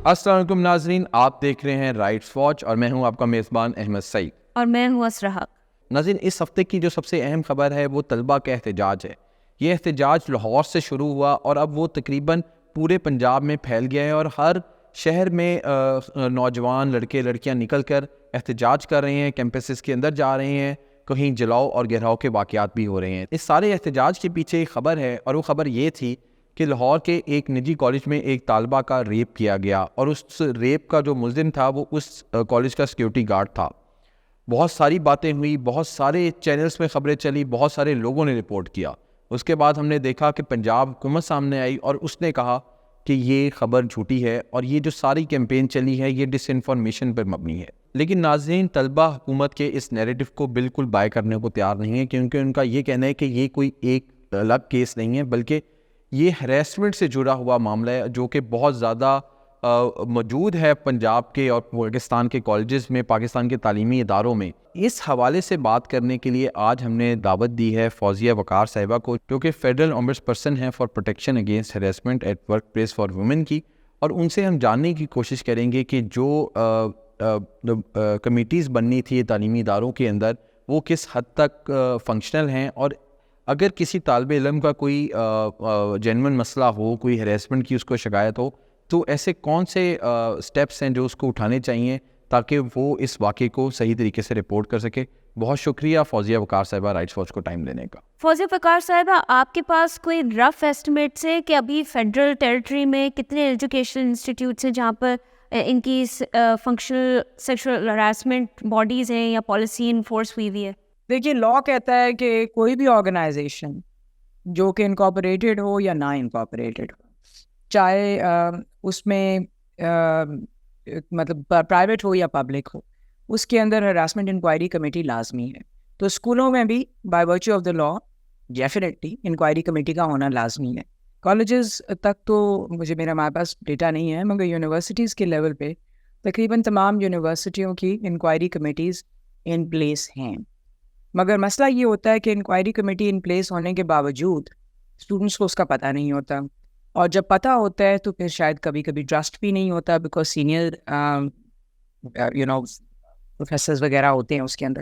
السلام علیکم ناظرین، آپ دیکھ رہے ہیں رائٹس واچ اور میں ہوں آپ کا میزبان احمد سعید اور میں ہوں اسرا حق۔ ناظرین، اس ہفتے کی جو سب سے اہم خبر ہے وہ طلبہ کا احتجاج ہے۔ یہ احتجاج لاہور سے شروع ہوا اور اب وہ تقریباً پورے پنجاب میں پھیل گیا ہے اور ہر شہر میں نوجوان لڑکے لڑکیاں نکل کر احتجاج کر رہے ہیں، کیمپسز کے اندر جا رہے ہیں، کہیں جلاؤ اور گھیراؤ کے واقعات بھی ہو رہے ہیں۔ اس سارے احتجاج کے پیچھے ایک خبر ہے اور وہ خبر یہ تھی کہ لاہور کے ایک نجی کالج میں ایک طالبہ کا ریپ کیا گیا اور اس ریپ کا جو ملزم تھا وہ اس کالج کا سیکیورٹی گارڈ تھا۔ بہت ساری باتیں ہوئی، بہت سارے چینلز میں خبریں چلی، بہت سارے لوگوں نے رپورٹ کیا۔ اس کے بعد ہم نے دیکھا کہ پنجاب حکومت سامنے آئی اور اس نے کہا کہ یہ خبر جھوٹی ہے اور یہ جو ساری کیمپین چلی ہے یہ ڈس انفارمیشن پر مبنی ہے۔ لیکن ناظرین، طلبہ حکومت کے اس نیریٹو کو بالکل بائے کرنے کو تیار نہیں ہے، کیونکہ ان کا یہ کہنا ہے کہ یہ کوئی ایک الگ کیس نہیں ہے بلکہ یہ ہریسمنٹ سے جڑا ہوا معاملہ ہے جو کہ بہت زیادہ موجود ہے پنجاب کے اور پاکستان کے کالجز میں، پاکستان کے تعلیمی اداروں میں۔ اس حوالے سے بات کرنے کے لیے آج ہم نے دعوت دی ہے فوزیہ وقار صاحبہ کو، جو کہ فیڈرل اومبڈس پرسن ہیں for protection against harassment at work place for women کی، اور ان سے ہم جاننے کی کوشش کریں گے کہ جو کمیٹیز بننی تھی تعلیمی اداروں کے اندر وہ کس حد تک فنکشنل ہیں، اور اگر کسی طالب علم کا کوئی جینون مسئلہ ہو، کوئی ہریسمنٹ کی اس کو شکایت ہو، تو ایسے کون سے سٹیپس ہیں جو اس کو اٹھانے چاہیے تاکہ وہ اس واقعے کو صحیح طریقے سے رپورٹ کر سکے۔ بہت شکریہ فوزیہ وقار صاحبہ رائٹس واچ کو ٹائم دینے کا۔ فوزیہ وقار صاحبہ، آپ کے پاس کوئی رف ایسٹیمیٹس ہے کہ ابھی فیڈرل ٹیریٹری میں کتنے ایجوکیشن انسٹیٹیوٹس ہیں جہاں پر ان کی فنکشنل سیکشل ہراسمنٹ باڈیز ہیں یا پالیسی انفورس ہوئی ہوئی ہے؟ دیکھیے، لا کہتا ہے کہ کوئی بھی آرگنائزیشن جو کہ انکارپوریٹڈ ہو یا نا انکارپوریٹڈ ہو، چاہے اس میں مطلب پرائیویٹ ہو یا پبلک ہو، اس کے اندر ہراسمنٹ انکوائری کمیٹی لازمی ہے۔ تو اسکولوں میں بھی by virtue of the law definitely inquiry committee کا ہونا لازمی ہے۔ کالجز تک تو میرا ہمارے پاس ڈیٹا نہیں ہے، مگر یونیورسٹیز کے لیول پہ تقریباً تمام یونیورسٹیوں کی انکوائری کمیٹیز ان پلیس ہیں، مگر مسئلہ یہ ہوتا ہے کہ انکوائری کمیٹی ان پلیس ہونے کے باوجود اسٹوڈنٹس کو اس کا پتہ نہیں ہوتا، اور جب پتہ ہوتا ہے تو پھر شاید کبھی کبھی ٹرسٹ بھی نہیں ہوتا، بیکاز سینئر پروفیسرز وغیرہ ہوتے ہیں اس کے اندر،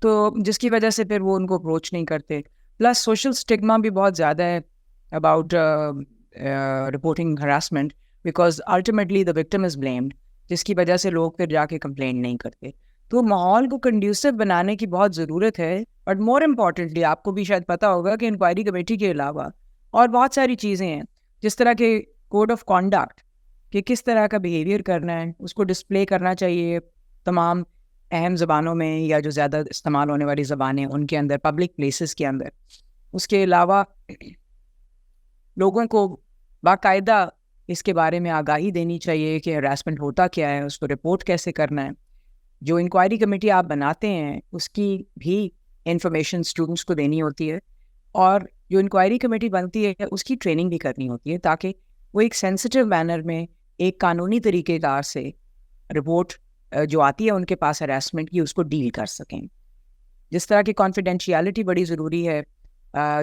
تو جس کی وجہ سے پھر وہ ان کو اپروچ نہیں کرتے۔ پلس سوشل اسٹگما بھی بہت زیادہ ہے about reporting harassment, because ultimately the victim is blamed, جس کی وجہ سے لوگ پھر جا کے کمپلین نہیں کرتے۔ تو ماحول کو کنڈیوسو بنانے کی بہت ضرورت ہے، بٹ مور امپورٹنٹلی آپ کو بھی شاید پتہ ہوگا کہ انکوائری کمیٹی کے علاوہ اور بہت ساری چیزیں ہیں، جس طرح کے کوڈ آف کانڈکٹ کہ کس طرح کا بیہیویئر کرنا ہے، اس کو ڈسپلے کرنا چاہیے تمام اہم زبانوں میں یا جو زیادہ استعمال ہونے والی زبانیں ان کے اندر، پبلک پلیسز کے اندر۔ اس کے علاوہ لوگوں کو باقاعدہ اس کے بارے میں آگاہی دینی چاہیے کہ ہراسمنٹ ہوتا کیا ہے، اس کو رپورٹ کیسے کرنا ہے۔ جو انکوائری کمیٹی آپ بناتے ہیں اس کی بھی انفارمیشن اسٹوڈنٹس کو دینی ہوتی ہے، اور جو انکوائری کمیٹی بنتی ہے اس کی ٹریننگ بھی کرنی ہوتی ہے تاکہ وہ ایک سینسٹیو مینر میں ایک قانونی طریقہ کار سے رپورٹ جو آتی ہے ان کے پاس ہراسمنٹ کی، اس کو ڈیل کر سکیں۔ جس طرح کی کانفیڈینشیلٹی بڑی ضروری ہے،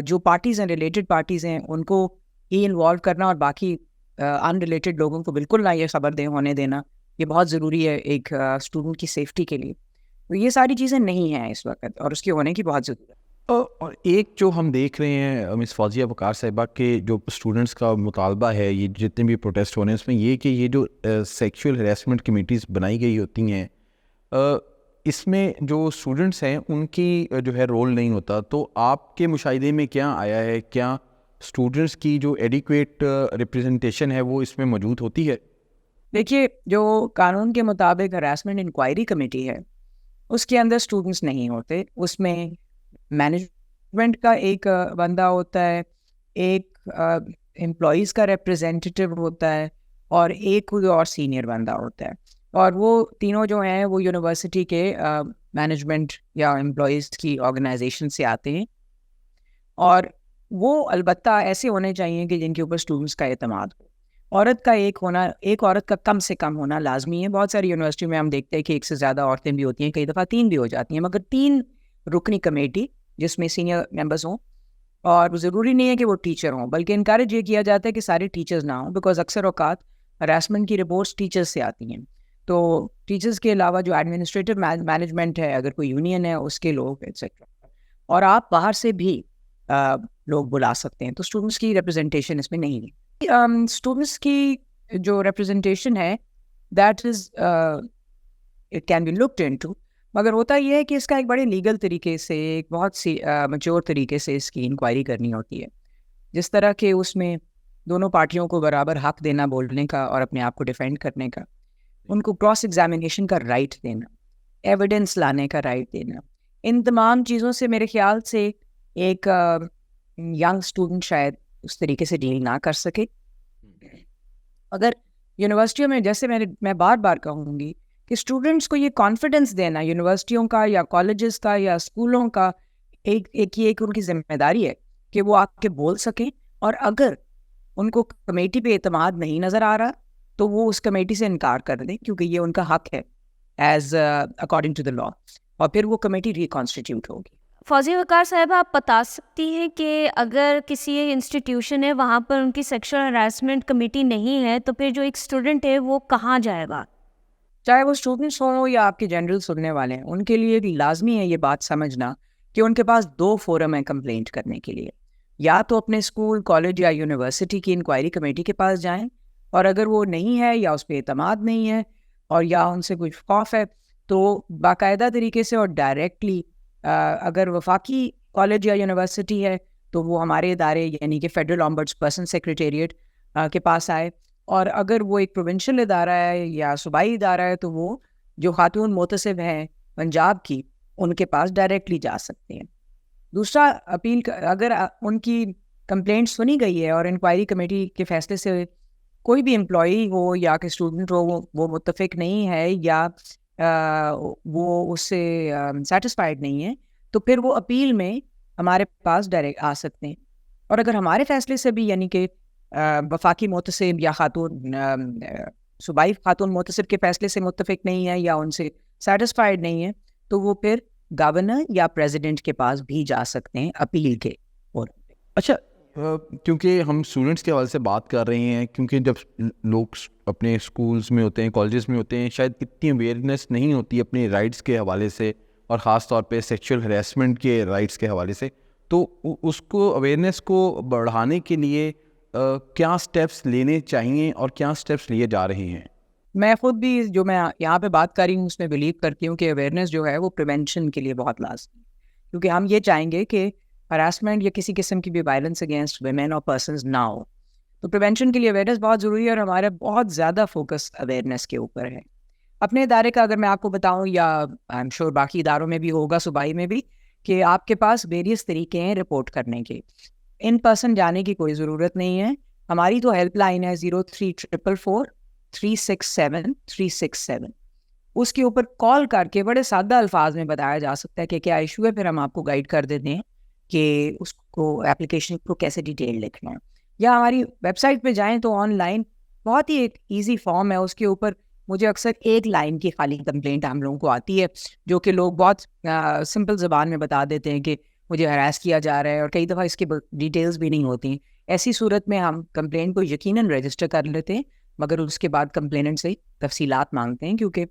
جو پارٹیز ہیں، ریلیٹڈ پارٹیز ہیں، ان کو ہی انوالو کرنا اور باقی ان ریلیٹڈ لوگوں کو بالکل نہ یہ خبر ہونے دینا، یہ بہت ضروری ہے ایک اسٹوڈنٹ کی سیفٹی کے لیے۔ تو یہ ساری چیزیں نہیں ہیں اس وقت، اور اس کی ہونے کی بہت ضرورت ہے۔ اور ایک جو ہم دیکھ رہے ہیں مس فوزیہ وقار صاحبہ کے جو اسٹوڈنٹس کا مطالبہ ہے، یہ جتنے بھی پروٹیسٹ ہو رہے ہیں اس میں یہ کہ یہ جو سیکشول ہراسمنٹ کمیٹیز بنائی گئی ہوتی ہیں، اس میں جو اسٹوڈنٹس ہیں ان کی جو ہے رول نہیں ہوتا۔ تو آپ کے مشاہدے میں کیا آیا ہے، کیا اسٹوڈنٹس کی جو ایڈیکویٹ ریپرزنٹیشن ہے وہ اس میں موجود ہوتی ہے؟ دیکھیے، جو قانون کے مطابق ہراسمنٹ انکوائری کمیٹی ہے اس کے اندر اسٹوڈنٹس نہیں ہوتے، اس میں مینجمنٹ کا ایک بندہ ہوتا ہے، ایک امپلائیز کا ریپرزینٹیو ہوتا ہے، اور ایک کوئی اور سینئر بندہ ہوتا ہے، اور وہ تینوں جو ہیں وہ یونیورسٹی کے مینجمنٹ یا امپلائیز کی آرگنائزیشن سے آتے ہیں، اور وہ البتہ ایسے ہونے چاہیے کہ جن کے اوپر اسٹوڈنٹس کا اعتماد ہو۔ عورت کا ایک عورت کا کم سے کم ہونا لازمی ہے۔ بہت ساری یونیورسٹی میں ہم دیکھتے ہیں کہ ایک سے زیادہ عورتیں بھی ہوتی ہیں، کئی دفعہ 3 بھی ہو جاتی ہیں، مگر 3 رکنی کمیٹی جس میں سینئر ممبرز ہوں، اور ضروری نہیں ہے کہ وہ ٹیچر ہوں، بلکہ انکریج یہ کیا جاتا ہے کہ سارے ٹیچرز نہ ہوں، بیکاز اکثر اوقات ہراسمنٹ کی رپورٹس ٹیچرس سے آتی ہیں. تو ٹیچرس کے علاوہ جو ایڈمنسٹریٹو مینجمنٹ ہے, اگر کوئی یونین ہے اس کے لوگ ایٹسیٹرا, اور آپ باہر سے بھی لوگ بلا سکتے ہیں. تو اسٹوڈنٹس کی ریپرزنٹیشن اس میں نہیں ہے. اسٹوڈنٹس کی جو ریپرزنٹیشن ہے that is it can be looked into, مگر ہوتا یہ ہے کہ اس کا ایک بڑے لیگل طریقے سے, ایک بہت سی میچور طریقے سے اس کی انکوائری کرنی ہوتی ہے, جس طرح کہ اس میں دونوں پارٹیوں کو برابر حق دینا بولنے کا اور اپنے آپ کو ڈیفینڈ کرنے کا, ان کو کراس ایگزامینیشن کا رائٹ دینا, ایویڈنس لانے کا رائٹ دینا. ان تمام چیزوں سے میرے خیال سے ایک ینگ اسٹوڈنٹ شاید اس طریقے سے ڈیل نہ کر سکے. اگر یونیورسٹیوں میں, جیسے میں بار بار کہوں گی کہ اسٹوڈنٹس کو یہ کانفیڈنس دینا یونیورسٹیوں کا یا کالجز کا یا اسکولوں کا ایک ان کی ذمہ داری ہے کہ وہ آ کے بول سکیں, اور اگر ان کو کمیٹی پہ اعتماد نہیں نظر آ رہا تو وہ اس کمیٹی سے انکار کر دیں, کیونکہ یہ ان کا حق ہے ایز اکارڈنگ ٹو دا لا, اور پھر وہ کمیٹی ریکانسٹیٹیوٹ ہوگی. فوزیہ وقار صاحبہ, آپ بتا سکتی ہیں کہ اگر کسی انسٹیٹیوشن ہے وہاں پر ان کی سیکشل ہراسمنٹ کمیٹی نہیں ہے تو پھر جو ایک اسٹوڈنٹ ہے وہ کہاں جائے گا؟ چاہے وہ اسٹوڈنٹس ہوں یا آپ کے جنرل سننے والے ہیں, ان کے لیے بھی لازمی ہے یہ بات سمجھنا کہ ان کے پاس 2 فورم ہیں کمپلینٹ کرنے کے لیے. یا تو اپنے اسکول, کالج یا یونیورسٹی کی انکوائری کمیٹی کے پاس جائیں, اور اگر وہ نہیں ہے یا اس پہ اعتماد نہیں ہے اور یا ان سے کوئی خوف ہے تو باقاعدہ طریقے سے اور ڈائریکٹلی اگر وفاقی کالج یا یونیورسٹی ہے تو وہ ہمارے ادارے یعنی کہ فیڈرل آمبڈس پرسن سیکریٹریٹ کے پاس آئے, اور اگر وہ ایک پروونشل ادارہ ہے یا صوبائی ادارہ ہے تو وہ جو خاتون محتسب ہیں پنجاب کی, ان کے پاس ڈائریکٹلی جا سکتے ہیں. دوسرا اپیل, اگر ان کی کمپلینٹ سنی گئی ہے اور انکوائری کمیٹی کے فیصلے سے کوئی بھی امپلائی ہو یا کہ اسٹوڈنٹ ہو وہ متفق نہیں ہے یا وہ اس سے سیٹسفائڈ نہیں ہے, تو پھر وہ اپیل میں ہمارے پاس ڈائریکٹ آ سکتے ہیں. اور اگر ہمارے فیصلے سے بھی یعنی کہ وفاقی محتسب یا خاتون صوبائی خاتون محتسب کے فیصلے سے متفق نہیں ہے یا ان سے سیٹسفائڈ نہیں ہے تو وہ پھر گورنر یا پریزیڈنٹ کے پاس بھی جا سکتے ہیں اپیل کے. اچھا, کیونکہ ہم اسٹوڈنٹس کے حوالے سے بات کر رہے ہیں, کیونکہ جب لوگ اپنے اسکولس میں ہوتے ہیں, کالجز میں ہوتے ہیں, شاید اتنی اویئرنیس نہیں ہوتی اپنے رائٹس کے حوالے سے, اور خاص طور پہ سیکچوئل ہراسمنٹ کے رائٹس کے حوالے سے. تو اس کو اویئرنیس کو بڑھانے کے لیے کیا اسٹیپس لینے چاہیے اور کیا اسٹیپس لیے جا رہے ہیں؟ میں خود بھی جو میں یہاں پہ بات کر رہی ہوں اس میں بلیو کرتی ہوں کہ اویئرنیس جو ہے وہ پریونشن کے لیے بہت لازمی ہے, کیونکہ ہم یہ چاہیں گے کہ ہراسمنٹ یا کسی قسم کی بھی وائلنس اگینسٹ ویمن اور پرسنز نہ ہو. تو پریونشن کے لیے اویئرنیس بہت ضروری ہے, اور ہمارا بہت زیادہ فوکس اویئرنیس کے اوپر ہے. اپنے ادارے کا اگر میں آپ کو بتاؤں, یا آئی ایم شیور باقی اداروں میں بھی ہوگا, صوبائی میں بھی, کہ آپ کے پاس ویریس طریقے ہیں رپورٹ کرنے کے. ان پرسن جانے کی کوئی ضرورت نہیں ہے. ہماری تو ہیلپ لائن ہے 03444367 اس کے اوپر کال کر کے بڑے سادہ الفاظ میں بتایا جا سکتا ہے کہ کیا ایشو ہے, پھر ہم آپ کو گائیڈ کر دیتے ہیں کہ اس کو اپلیکیشن کو کیسے ڈیٹیل لکھنا ہے. یا ہماری ویب سائٹ پہ جائیں تو آن لائن بہت ہی ایک ایزی فارم ہے, اس کے اوپر مجھے اکثر 1 لائن کی خالی کمپلینٹ ہم لوگوں کو آتی ہے, جو کہ لوگ بہت سمپل زبان میں بتا دیتے ہیں کہ مجھے ہراس کیا جا رہا ہے, اور کئی دفعہ اس کی ڈیٹیلز بھی نہیں ہوتی. ایسی صورت میں ہم کمپلینٹ کو یقیناً رجسٹر کر لیتے ہیں, مگر اس کے بعد کمپلیننٹ سے تفصیلات مانگتے ہیں, کیونکہ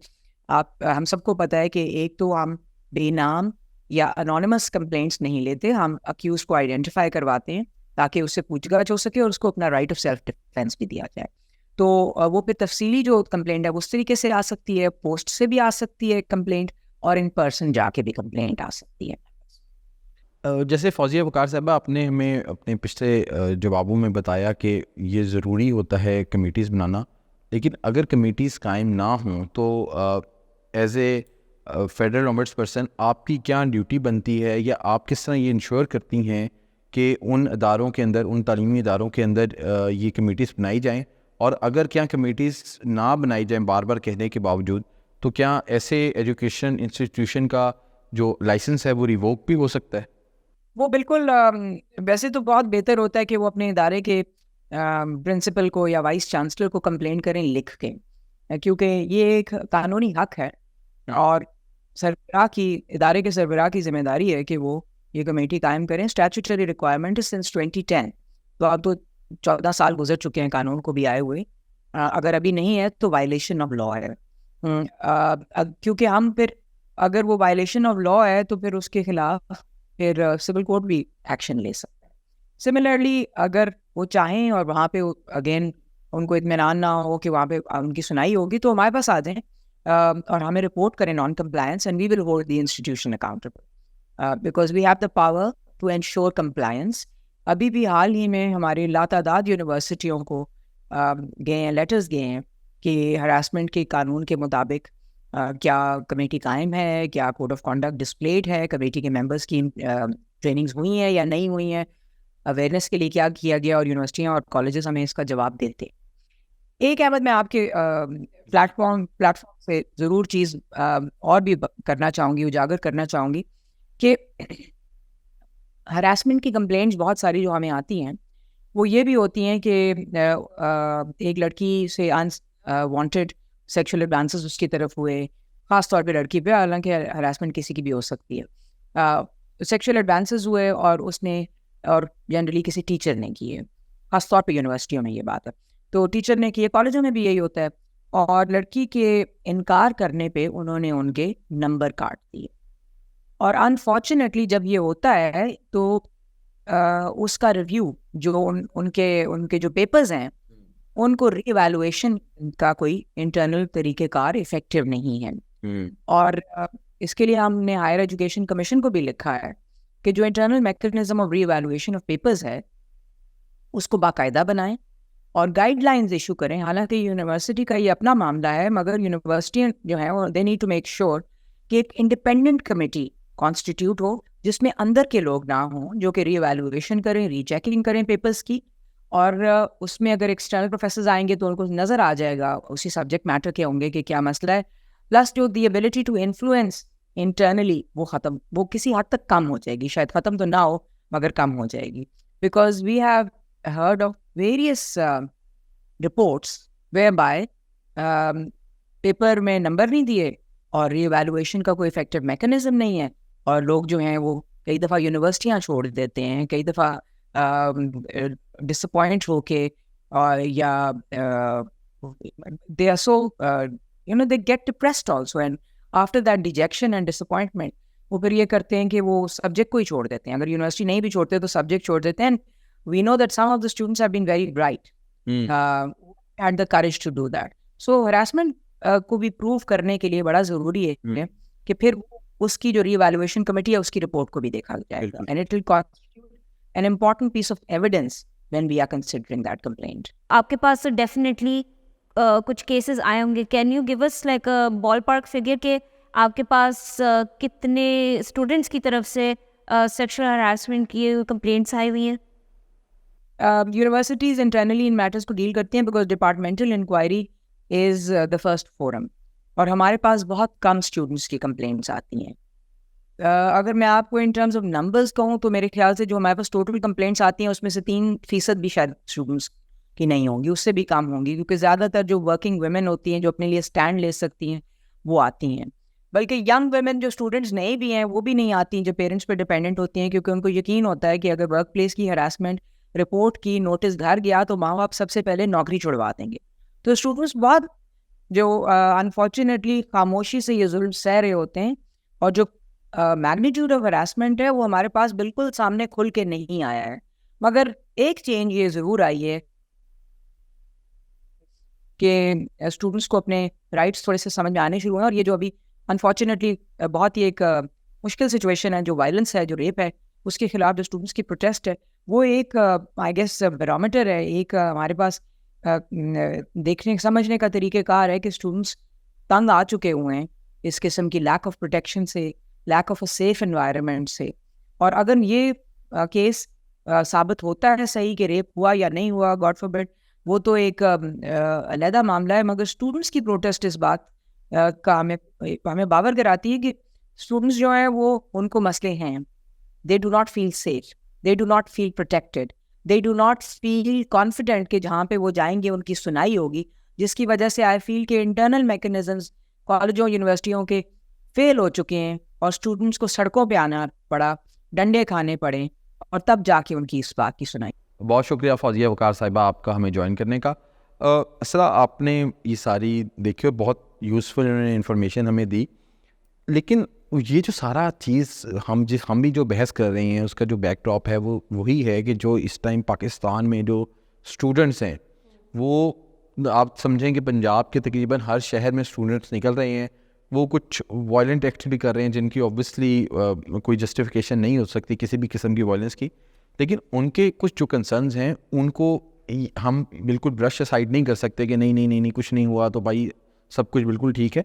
ہم سب کو پتہ ہے کہ ایک تو ہم بے نام یا انونیمس کمپلینٹس نہیں لیتے, ہم اکیوز کو آئیڈینٹیفائی کرواتے ہیں تاکہ اس سے پوچھ گچھ ہو سکے اور اس کو اپنا رائٹ آف سیلف ڈیفینس بھی دیا جائے. تو وہ پھر تفصیلی جو کمپلینٹ ہے اس طریقے سے آ سکتی ہے, پوسٹ سے بھی آ سکتی ہے کمپلینٹ, اور ان پرسن جا کے بھی کمپلینٹ آ سکتی ہے. جیسے فوزیہ وقار صاحبہ, آپ نے ہمیں اپنے پچھلے جوابوں میں بتایا کہ یہ ضروری ہوتا ہے کمیٹیز بنانا, لیکن اگر کمیٹیز قائم نہ ہوں تو ایز اے فیڈرل آمبڈس پرسن آپ کی کیا ڈیوٹی بنتی ہے, یا آپ کس طرح یہ انشور کرتی ہیں کہ ان اداروں کے اندر, ان تعلیمی اداروں کے اندر یہ کمیٹیز بنائی جائیں, اور اگر کیا کمیٹیز نہ بنائی جائیں بار بار کہنے کے باوجود, تو کیا ایسے ایجوکیشن انسٹیٹیوشن کا جو لائسنس ہے وہ ریووک بھی ہو سکتا ہے؟ وہ بالکل, ویسے تو بہت بہتر ہوتا ہے کہ وہ اپنے ادارے کے پرنسپل کو یا وائس چانسلر کو کمپلین کریں لکھ کے, کیونکہ یہ ایک قانونی حق ہے, اور سربراہ کی, ادارے کے سربراہ کی ذمہ داری ہے کہ وہ یہ کمیٹی قائم کریں. اسٹیچوٹری ریکوائرمنٹ سنس 2010, تو اب تو 14 سال گزر چکے ہیں قانون کو بھی آئے ہوئے. اگر ابھی نہیں ہے تو وائلیشن آف لا ہے. کیونکہ ہم پھر اگر وہ وائلیشن آف لا ہے تو پھر اس کے خلاف پھر سول کورٹ بھی ایکشن لے سکتا ہے. سملرلی اگر وہ چاہیں اور وہاں پہ اگین ان کو اطمینان نہ ہو کہ وہاں پہ ان کی سنائی ہوگی تو ہمارے پاس آ جائیں اور ہمیں رپورٹ کریں non compliance and we will hold the institution accountable because we have the power to ensure compliance. ابھی بھی حال ہی میں ہماری لاتعداد یونیورسٹیوں کو گئے ہیں لیٹرز گئے ہیں کہ ہراسمنٹ کے قانون کے مطابق کیا کمیٹی قائم ہے, کیا کوڈ آف کانڈکٹ ڈسپلیڈ ہے, کمیٹی کے ممبرس کی ٹریننگز ہوئی ہیں یا نہیں ہوئی ہیں, اویئرنیس کے لیے کیا کیا گیا, اور یونیورسٹیاں اور کالجز ہمیں اس کا جواب دیتے. ایک احمد میں آپ کے پلیٹ فارم سے ضرور چیز اور بھی کرنا چاہوں گی, اجاگر کرنا چاہوں گی کہ ہراسمنٹ کی کمپلینٹس بہت ساری جو ہمیں آتی ہیں وہ یہ بھی ہوتی ہیں کہ ایک لڑکی سے وانٹیڈ سیکشل ایڈوانسز اس کی طرف ہوئے, خاص طور پہ لڑکی پہ, حالانکہ ہراسمنٹ کسی کی بھی ہو سکتی ہے. سیکشل ایڈوانسز ہوئے اور اس نے اور جنرلی کسی ٹیچر نے کیے, خاص طور پہ یونیورسٹیوں میں یہ بات ہے, تو ٹیچر نے کیے, کالجوں میں بھی یہی ہوتا ہے, اور لڑکی کے انکار کرنے پہ انہوں نے ان کے نمبر کاٹ دیے. اور انفارچونیٹلی جب یہ ہوتا ہے تو اس کا ریویو جو ان کے جو پیپرز ہیں ان کو ری ایویلویشن کا کوئی انٹرنل طریقہ کار افیکٹو نہیں ہے. اور اس کے لیے ہم نے ہائر ایجوکیشن کمیشن کو بھی لکھا ہے کہ جو internal mechanism of reevaluation of papers ہے اس کو باقاعدہ بنائیں اور گائیڈ لائنز ایشو کریں. حالانکہ یونیورسٹی کا یہ اپنا معاملہ ہے, مگر یونیورسٹی جو ہے they need to make sure کہ ایک انڈیپینڈنٹ کمیٹی کانسٹیٹیوٹ ہو جس میں اندر کے لوگ نہ ہوں, جو کہ ری ایویلویشن کریں, ری چیکنگ کریں پیپرز کی, اور اس میں اگر ایکسٹرنل پروفیسرز آئیں گے تو ان کو نظر آ جائے گا اسی سبجیکٹ میٹر کے ہوں گے کہ کیا مسئلہ ہے. پلس جو the ability to influence internally وہ کسی حد تک کم ہو جائے گی, شاید ختم تو نہ ہو مگر کم ہو جائے گی. Because we have heard of various reports where by paper میں نمبر نہیں دیے اور ری ایویلویشن کا کوئی افیکٹو میکینزم نہیں ہے, اور لوگ جو ہیں وہ کئی دفعہ یونیورسٹیاں چھوڑ دیتے ہیں, کئی دفعہ ڈسپوائنٹ ہو کے, اور یا they are so they get depressed also, and after that dejection and disappointment وہ پھر یہ کرتے ہیں کہ وہ سبجیکٹ کو ہی چھوڑ دیتے ہیں. اگر یونیورسٹی نہیں بھی چھوڑتے تو سبجیکٹ چھوڑ دیتے ہیں. We know that some of the students have been very bright, had the courage to do that. So harassment کو بھی پروو کرنے کے لیے بڑا ضروری ہے کہ پھر اس کی جو ری ایویلویشن کمیٹی ہے اس کی رپورٹ کو بھی دیکھا جائے گا, and it will constitute an important piece of evidence when we are considering that complaint. آپ کے پاس ڈیفینیٹلی کچھ کیسز آئے ہوں گے. Can you give us like ballpark figure کہ آپ کے پاس کتنے اسٹوڈنٹس کی طرف سے سیکشل ہراسمنٹ کی کمپلینٹس آئی ہوئی ہیں؟ یونیورسٹیز انٹرنلی ان میٹرز کو ڈیل کرتی ہیں because departmental inquiry is the first forum, اور ہمارے پاس بہت کم اسٹوڈنٹس کی کمپلینٹس آتی ہیں. اگر میں آپ کو ان ٹرمز آف نمبرز کہوں تو میرے خیال سے جو ہمارے پاس ٹوٹل کمپلینٹس آتی ہیں اس میں سے 3% بھی شاید اسٹوڈنٹس کی نہیں ہوں گی, اس سے بھی کم ہوں گی, کیونکہ زیادہ تر جو ورکنگ ویمن ہوتی ہیں جو اپنے لیے اسٹینڈ لے سکتی ہیں وہ آتی ہیں. بلکہ ینگ ویمن جو اسٹوڈنٹس نہیں بھی ہیں وہ بھی نہیں آتی ہیں, جو پیرنٹس پہ ڈپینڈنٹ ہوتی ہیں, کیونکہ ان کو یقین ہوتا ہے کہ اگر ورک پلیس کی ہراسمنٹ رپورٹ کی, نوٹس گھر گیا تو ماں باپ سب سے پہلے نوکری چھڑوا دیں گے. تو اسٹوڈنٹس بہت جو انفارچونیٹلی خاموشی سے یہ ظلم سہ رہے ہوتے ہیں, اور جو میگنیٹیوڈ آف ہراسمنٹ ہے وہ ہمارے پاس بالکل سامنے کھل کے نہیں آیا ہے. مگر ایک چینج یہ ضرور آئی ہے کہ اسٹوڈنٹس کو اپنے رائٹس تھوڑے سے سمجھ میں آنے شروع ہوئے, اور یہ جو ابھی انفارچونیٹلی بہت ہی ایک مشکل سچویشن ہے, جو وائلنس ہے, جو ریپ ہے, اس کے خلاف جو اسٹوڈنٹس کی پروٹیسٹ ہے, وہ ایک آئی گیس بیرومیٹر ہے, ایک ہمارے پاس دیکھنے سمجھنے کا طریقہ کار ہے کہ اسٹوڈنٹس تنگ آ چکے ہوئے ہیں اس قسم کی لیک آف پروٹیکشن سے, lack of a safe environment سے. اور اگر یہ کیس ثابت ہوتا ہے صحیح کہ ریپ ہوا یا نہیں ہوا, گاڈ فاربڈ, وہ تو ایک علیحدہ معاملہ ہے. مگر اسٹوڈنٹس کی پروٹیسٹ اس بات کا ہمیں باور کراتی ہے کہ اسٹوڈنٹس جو ہیں وہ ان کو مسئلے ہیں, they do not feel safe, they do not feel protected, they do not feel confident کہ جہاں پہ وہ جائیں گے ان کی سنائی ہوگی, جس کی وجہ سے آئی فیل کہ انٹرنل میکینزمز کالجوں یونیورسٹیوں کے فیل ہو چکے ہیں, اور اسٹوڈنٹس کو سڑکوں پہ آنا پڑا, ڈنڈے کھانے پڑے, اور تب جا کے ان کی اس بات کی سنائی. بہت شکریہ فوزیہ وقار صاحبہ آپ کا ہمیں جوائن کرنے کا. اسرا آپ نے یہ ساری دیکھیے بہت یوزفل انفارمیشن ہمیں دی, لیکن یہ جو سارا چیز ہم بھی جو بحث کر رہے ہیں اس کا جو بیک ڈراپ ہے وہ وہی ہے کہ جو اس ٹائم پاکستان میں جو اسٹوڈنٹس ہیں وہ آپ سمجھیں کہ پنجاب کے تقریباً ہر شہر میں اسٹوڈنٹس نکل رہے ہیں, وہ کچھ وائلنٹ ایکٹس بھی کر رہے ہیں جن کی اوبویسلی کوئی جسٹیفیکیشن نہیں ہو سکتی کسی بھی قسم کی وائلنس کی, لیکن ان کے کچھ جو کنسرنز ہیں ان کو ہم بالکل برش اسائڈ نہیں کر سکتے کہ نہیں کچھ نہیں ہوا تو بھائی سب کچھ بالکل ٹھیک ہے.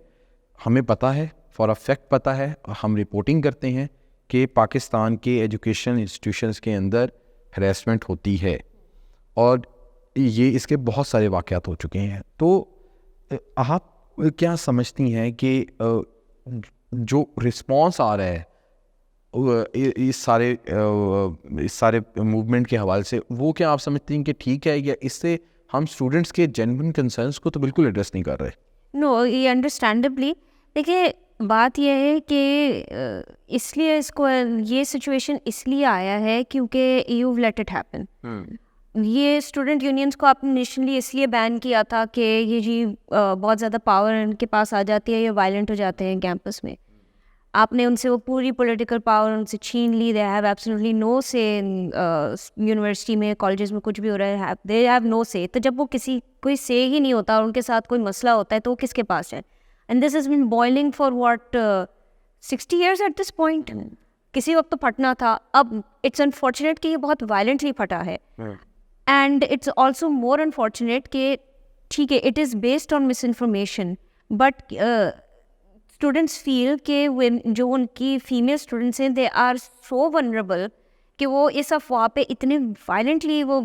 ہمیں پتہ ہے, فار اے فیکٹ پتہ ہے, ہم رپورٹنگ کرتے ہیں کہ پاکستان کے ایجوکیشن انسٹیٹیوشنس کے اندر ہراسمنٹ ہوتی ہے اور یہ اس کے بہت سارے واقعات ہو چکے ہیں. تو آپ کیا سمجھتی ہیں کہ جو رسپانس آ رہا ہے اس سارے موومنٹ کے حوالے سے, وہ کیا آپ سمجھتی ہیں کہ ٹھیک ہے, یا اس سے ہم اسٹوڈنٹس کے جینوئن کنسرنس کو تو بالکل ایڈریس نہیں کر رہے؟ نو, یہ انڈرسٹینڈبلی دیکھیے بات یہ ہے کہ اس لیے اس کو یہ سچویشن اس لیے آیا ہے کیونکہ یو لیٹ اٹ ہیپن. یہ اسٹوڈنٹ یونینس کو آپ نے نیشنلی اس لیے بین کیا تھا کہ یہ جی بہت زیادہ پاور ان کے پاس آ جاتی ہے, یہ وائلنٹ ہو جاتے ہیں کیمپس میں. آپ نے ان سے وہ پوری پولیٹیکل پاور ان سے چھین لی. دے ہیو ایبسلیٹلی نو سے یونیورسٹی میں, کالجز میں کچھ بھی ہو رہا ہے, دے ہیو نو سے. تو جب وہ کوئی سے ہی نہیں ہوتا اور ان کے ساتھ کوئی مسئلہ ہوتا ہے تو وہ کس کے پاس ہے؟ And this has been boiling for what 60 years at this point. کسی وقت تو پھٹنا تھا. اب اٹس انفارچونیٹ کہ یہ بہت وائلنٹلی پھٹا ہے, and it's also more unfortunate کہ ٹھیک ہے it is based on misinformation, but students feel کہ جو ان کی فیمیل اسٹوڈنٹس ہیں دے آر سو ونریبل کہ وہ اس افواہ پہ اتنے وائلنٹلی وہ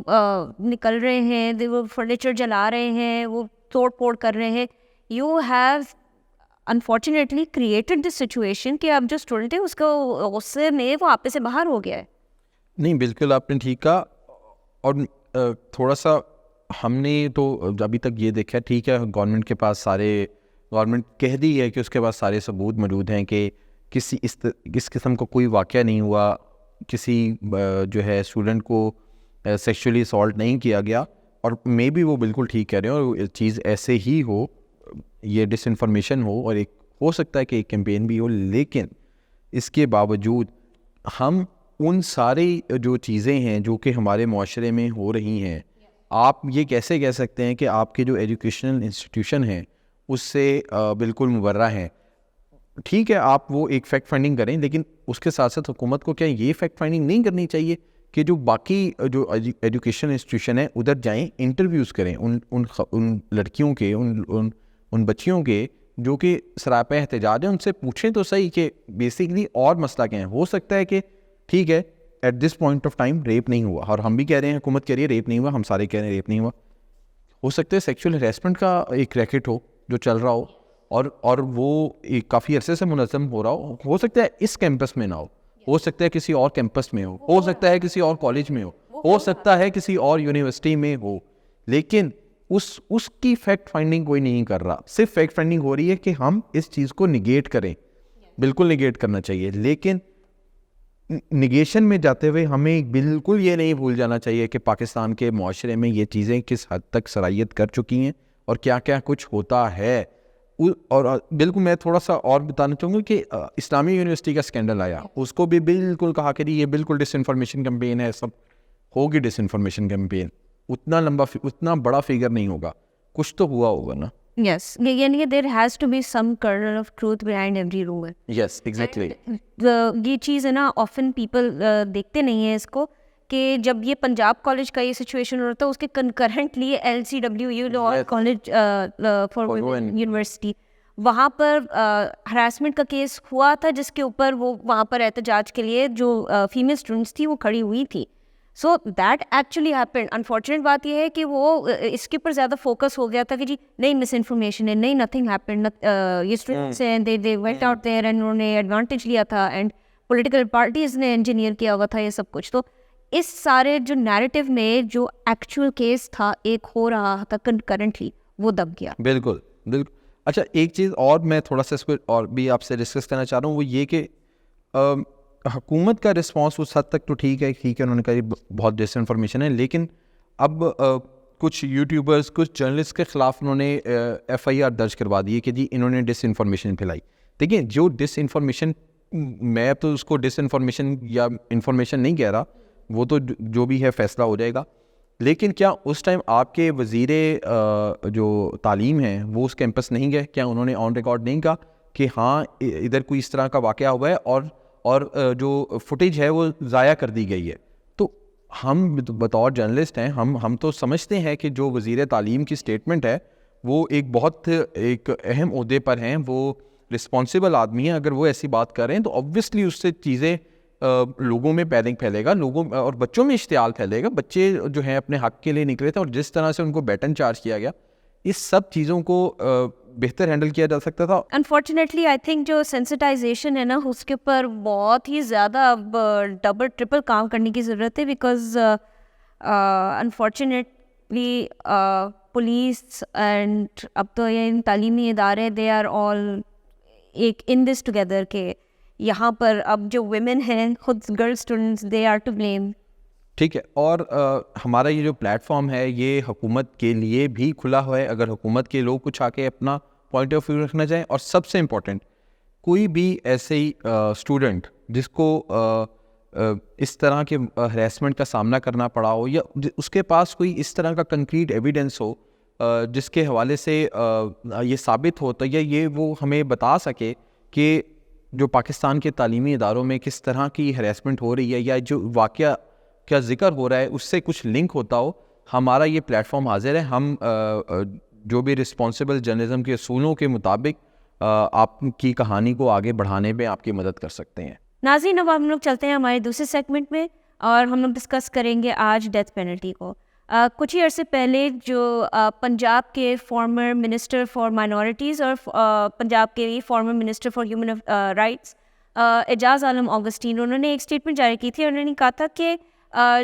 نکل رہے ہیں, وہ فرنیچر جلا رہے ہیں, وہ توڑ پھوڑ کر رہے ہیں. You have unfortunately created this situation کہ اب جو اسٹوڈنٹ ہے اس کو غصے میں وہ آپ سے باہر ہو گیا ہے. نہیں بالکل آپ نے ٹھیک کہا. اور تھوڑا سا ہم نے تو ابھی تک یہ دیکھا ٹھیک ہے گورنمنٹ کے پاس گورنمنٹ کہہ دی ہے کہ اس کے پاس سارے ثبوت موجود ہیں کہ کسی اس قسم کا کوئی واقعہ نہیں ہوا, کسی جو ہے اسٹوڈنٹ کو سیکشولی اسالٹ نہیں کیا گیا, اور مے بی وہ بالکل ٹھیک کہہ رہے ہیں اور چیز ایسے ہی ہو, یہ ڈس انفارمیشن ہو اور ایک ہو سکتا ہے کہ ایک کیمپین بھی ہو. لیکن اس کے باوجود ہم ان ساری جو چیزیں ہیں جو کہ ہمارے معاشرے میں ہو رہی ہیں, آپ یہ کیسے کہہ سکتے ہیں کہ آپ کے جو ایجوکیشنل انسٹیٹیوشن ہیں اس سے بالکل مبرہ ہیں؟ ٹھیک ہے آپ وہ ایک فیکٹ فائنڈنگ کریں, لیکن اس کے ساتھ ساتھ حکومت کو کیا یہ فیکٹ فائنڈنگ نہیں کرنی چاہیے کہ جو باقی جو ایجوکیشن انسٹیٹیوشن ہیں ادھر جائیں, انٹرویوز کریں ان لڑکیوں کے, ان بچیوں کے جو کہ سراپا احتجاج ہیں, ان سے پوچھیں تو صحیح کہ بیسکلی اور مسئلہ کیا ہے. ہو سکتا ہے کہ ٹھیک ہے at this point of time rape نہیں ہوا, اور ہم بھی کہہ رہے ہیں, حکومت کہہ رہی ہے ریپ نہیں ہوا, ہم سارے کہہ رہے ہیں ریپ نہیں ہوا. ہو سکتا ہے سیکشول ہراسمنٹ کا ایک ریکٹ ہو جو چل رہا ہو اور وہ کافی عرصے سے منظم ہو رہا ہو سکتا ہے اس کیمپس میں نہ ہو سکتا ہے کسی اور کیمپس میں ہو سکتا ہے کسی اور کالج میں ہو سکتا ہے کسی اور یونیورسٹی میں ہو, لیکن اس کی فیکٹ فائنڈنگ کوئی نہیں کر رہا. صرف فیکٹ فائنڈنگ ہو رہی ہے کہ ہم اس چیز کو نگیٹ کریں, بالکل نگیٹ کرنا چاہیے, لیکن نگیشن میں جاتے ہوئے ہمیں بالکل یہ نہیں بھول جانا چاہیے کہ پاکستان کے معاشرے میں یہ چیزیں کس حد تک سرائیت کر چکی ہیں اور کیا کیا کچھ ہوتا ہے. اور بالکل میں تھوڑا سا اور بتانا چاہوں گا کہ اسلامی یونیورسٹی کا اسکینڈل آیا, اس کو بھی بالکل کہا کہ یہ بالکل ڈس انفارمیشن کیمپین ہے, سب ہوگی ڈس انفارمیشن کیمپین, اتنا بڑا فگر نہیں ہوگا, کچھ تو ہوا ہوگا نا. یس, یعنی there has to be some kernel of truth behind every rumour. Yes exactly. یہ چیز ہے نا آفن پیپل دیکھتے نہیں ہیں اس کو, کہ جب یہ پنجاب کالج کا یہ سچویشن ہو رہا تھا اس کے concurrently LCW Lahore college for women university, وہاں پر ہراسمنٹ کا کیس ہوا تھا جس کے اوپر وہ وہاں پر احتجاج کے لیے جو فیمیل اسٹوڈنٹس تھی وہ کھڑی ہوئی تھی. So that actually happened. Unfortunate بات یہ ہے کہ وہ اس کے اوپر زیادہ فوکس ہو گیا تھا کہ جی نہیں مس انفارمیشن ہے, نہیں نتھنگ ہیپنڈ, یہ اسٹوڈنٹس ہیں they went out there and انہوں نے ایڈوانٹیج لیا تھا اینڈ پولیٹیکل پارٹیز نے انجینئر کیا ہوا تھا یہ سب کچھ. تو اس سارے جو نیریٹو میں جو ایکچوئل کیس تھا ایک ہو رہا تھا کنکرنٹلی, وہ دب گیا. بالکل بالکل. اچھا ایک چیز اور میں تھوڑا سا اس کو اور بھی آپ سے ڈسکس کرنا چاہ رہا ہوں, وہ یہ کہ حکومت کا رسپانس اس حد تک تو ٹھیک ہے انہوں نے کہا بہت ڈس انفارمیشن ہے, لیکن اب کچھ یوٹیوبرز کچھ جرنلسٹ کے خلاف انہوں نے FIR درج کروا دی ہے کہ جی انہوں نے ڈس انفارمیشن پھیلائی. دیکھیں جو ڈس انفارمیشن, میں تو اس کو ڈس انفارمیشن یا انفارمیشن نہیں کہہ رہا, وہ تو جو بھی ہے فیصلہ ہو جائے گا, لیکن کیا اس ٹائم آپ کے وزیر جو تعلیم ہیں وہ اس کیمپس نہیں گئے؟ کیا انہوں نے آن ریکارڈ نہیں کہا کہ ہاں ادھر کوئی اس طرح کا واقعہ ہوا ہے اور جو فوٹیج ہے وہ ضائع کر دی گئی ہے؟ تو ہم بطور جرنلسٹ ہیں, ہم تو سمجھتے ہیں کہ جو وزیر تعلیم کی اسٹیٹمنٹ ہے وہ ایک بہت ایک اہم عہدے پر ہیں, وہ رسپانسبل آدمی ہیں. اگر وہ ایسی بات کر رہے ہیں تو آبویسلی اس سے چیزیں لوگوں میں پینک پھیلے گا, لوگوں اور بچوں میں اشتعال پھیلے گا. بچے جو ہیں اپنے حق کے لیے نکلے تھے اور جس طرح سے ان کو بیٹن چارج کیا گیا, اس سب چیزوں کو بہتر ہینڈل کیا جا سکتا تھا. انفارچونیٹلی آئی تھنک جو سینسٹائزیشن ہے نا اس کے اوپر بہت ہی زیادہ اب ڈبل ٹرپل کام کرنے کی ضرورت ہے, بیکاز انفارچونیٹلی پولیس اینڈ اب تو یہ تعلیمی ادارے دے آر آل ایک ان دس ٹوگیدر کے یہاں پر اب جو ویمن ہیں خود girl students they are to blame. ٹھیک ہے, اور ہمارا یہ جو پلیٹ فارم ہے یہ حکومت کے لیے بھی کھلا ہوا ہے. اگر حکومت کے لوگ کچھ آ کے اپنا پوائنٹ آف ویو رکھنا چاہیں, اور سب سے امپورٹنٹ کوئی بھی ایسے اسٹوڈنٹ جس کو اس طرح کے ہراسمنٹ کا سامنا کرنا پڑا ہو, یا اس کے پاس کوئی اس طرح کا کنکریٹ ایویڈنس ہو جس کے حوالے سے یہ ثابت ہوتا یا یہ وہ ہمیں بتا سکے کہ جو پاکستان کے تعلیمی اداروں میں کس طرح کی ہراسمنٹ ہو رہی ہے یا جو واقعہ کیا ذکر ہو رہا ہے اس سے کچھ لنک ہوتا ہو, ہمارا یہ پلیٹ فارم حاضر ہے. ہم جو بھی رسپانسبل جرنلزم کے اصولوں کے مطابق آپ کی کہانی کو آگے بڑھانے میں آپ کی مدد کر سکتے ہیں. ناظرین, اب ہم لوگ چلتے ہیں ہمارے دوسرے سیگمنٹ میں اور ہم لوگ ڈسکس کریں گے آج ڈیتھ پینلٹی کو. کچھ ہی عرصے پہلے جو پنجاب کے فارمر منسٹر فار مائنورٹیز اور پنجاب کے former minister for human rights Ijaz Alam Augustine, انہوں نے ایک اسٹیٹمنٹ جاری کی تھی. انہوں نے کہا تھا کہ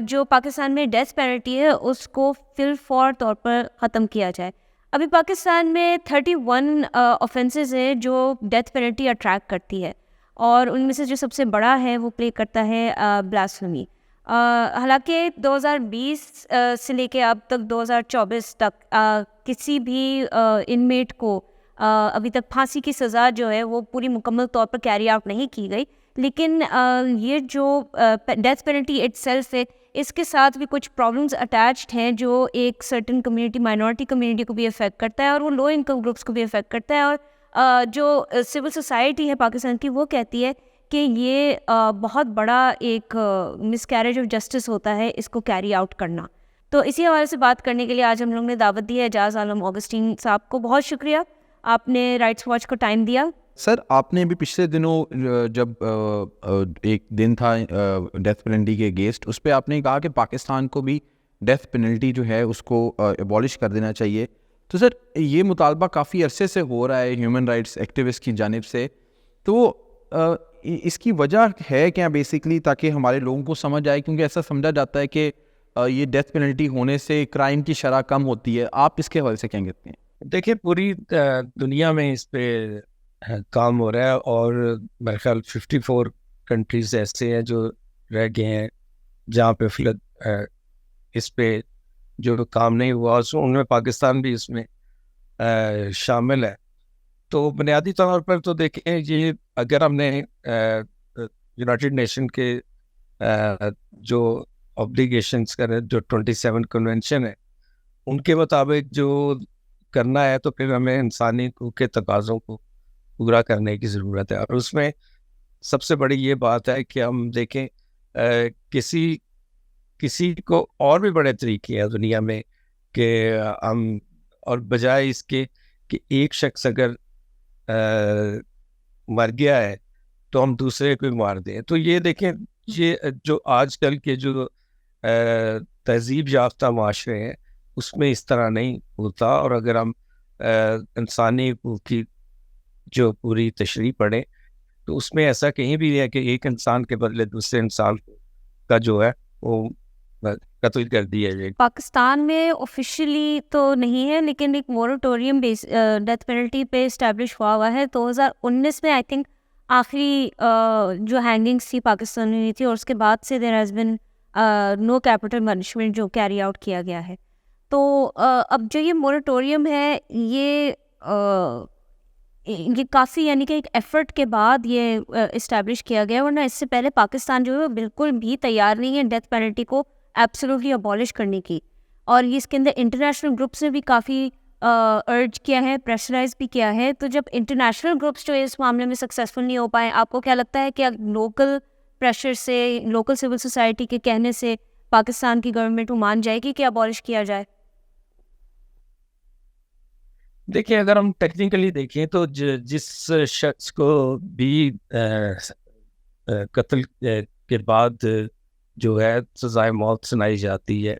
جو پاکستان میں ڈیتھ پینلٹی ہے اس کو فی الفور طور پر ختم کیا جائے. ابھی پاکستان میں 31 آفینسز ہیں جو ڈیتھ پینلٹی اٹریکٹ کرتی ہے, اور ان میں سے جو سب سے بڑا ہے وہ پلے کرتا ہے بلاسفیمی. حالانکہ 2020 سے لے کے اب تک 2024 تک کسی بھی انمیٹ کو ابھی تک پھانسی کی سزا جو ہے وہ پوری مکمل طور پر کیری آؤٹ نہیں کی گئی. لیکن یہ جو ڈیتھ پینلٹی اٹ سیلف ہے اس کے ساتھ بھی کچھ پرابلمس اٹیچڈ ہیں جو ایک سرٹن کمیونٹی, مائنورٹی کمیونٹی کو بھی افیکٹ کرتا ہے اور وہ لو انکم گروپس کو بھی افیکٹ کرتا ہے. اور جو سول سوسائٹی ہے پاکستان کی وہ کہتی ہے کہ یہ بہت بڑا ایک مس کیریج آف جسٹس ہوتا ہے اس کو کیری آؤٹ کرنا. تو اسی حوالے سے بات کرنے کے لیے آج ہم لوگ نے دعوت دی ہے اعجاز عالم آگسٹین صاحب کو. بہت شکریہ, آپ نے رائٹس واچ کو ٹائم دیا. سر, آپ نے بھی پچھلے دنوں جب ایک دن تھا ڈیتھ پینلٹی کے اگینسٹ, اس پہ آپ نے کہا کہ پاکستان کو بھی ڈیتھ پینلٹی جو ہے اس کو ایبالش کر دینا چاہیے. تو سر یہ مطالبہ کافی عرصے سے ہو رہا ہے ہیومن رائٹس ایکٹیوسٹ کی جانب سے, تو اس کی وجہ ہے کیا بیسکلی, تاکہ ہمارے لوگوں کو سمجھ آئے, کیونکہ ایسا سمجھا جاتا ہے کہ یہ ڈیتھ پینلٹی ہونے سے کرائم کی شرح کم ہوتی ہے. آپ اس کے حوالے سے کیا کہتے ہیں؟ دیکھیں, پوری دنیا میں اس پہ کام ہو رہا ہے اور میرے خیال 54 کنٹریز ایسے ہیں جو رہ گئے ہیں جہاں پہ فی الحال اس پہ جو کام نہیں ہوا, ان میں پاکستان بھی اس میں شامل ہے. تو بنیادی طور پر تو دیکھیں, یہ اگر ہم نے یونائٹڈ نیشن کے جو آبلیگیشنس کریں, جو 27 کنونشن ہے, ان کے مطابق جو کرنا ہے, تو پھر ہمیں انسانی حقوق کے تقاضوں کو پورا کرنے کی ضرورت ہے. اور اس میں سب سے بڑی یہ بات ہے کہ ہم دیکھیں کسی کو اور بھی بڑے طریقے ہیں دنیا میں کہ ہم, اور بجائے اس کے کہ ایک شخص اگر مر گیا ہے تو ہم دوسرے کو مار دیں. تو یہ دیکھیں, یہ جو آج کل کے جو تہذیب یافتہ معاشرے ہیں اس میں اس طرح نہیں ہوتا. اور اگر ہم انسانی حقوق کی جو پوری تشریح پڑھیں تو اس میں ایسا کہیں بھی ہے کہ ایک انسان کے بدلے دوسرے انسان کا جو ہے وہ قتل کر دیا جائے. پاکستان میں آفیشیلی تو نہیں ہے, لیکن ایک مورٹوریم ڈیتھ پینلٹی پہ اسٹیبلش ہوا ہے. 2019 میں آئی تھنک آخری جو ہینگنگس تھی پاکستان میں ہوئی تھی, اور اس کے بعد سے there has been no capital punishment جو کیری آؤٹ کیا گیا ہے. تو اب جو یہ مورٹوریم ہے یہ کافی یعنی کہ ایک ایفرٹ کے بعد یہ اسٹیبلش کیا گیا، ورنہ اس سے پہلے پاکستان جو ہے بالکل بھی تیار نہیں ہے ڈیتھ پینلٹی کو ایبسولوٹلی ابالش کرنے کی. اور یہ اس کے اندر انٹرنیشنل گروپس نے بھی کافی ارج کیا ہے، پریشرائز بھی کیا ہے. تو جب انٹرنیشنل گروپس جو اس معاملے میں سکسیزفل نہیں ہو پائے، آپ کو کیا لگتا ہے کہ لوکل پریشر سے، لوکل سول سوسائٹی کے کہنے سے پاکستان کی گورنمنٹ وہ مان جائے گی کہ ابالش کیا جائے؟ دیکھیں، اگر ہم ٹیکنیکلی دیکھیں تو جس شخص کو بھی قتل کے بعد جو ہے سزائے موت سنائی جاتی ہے،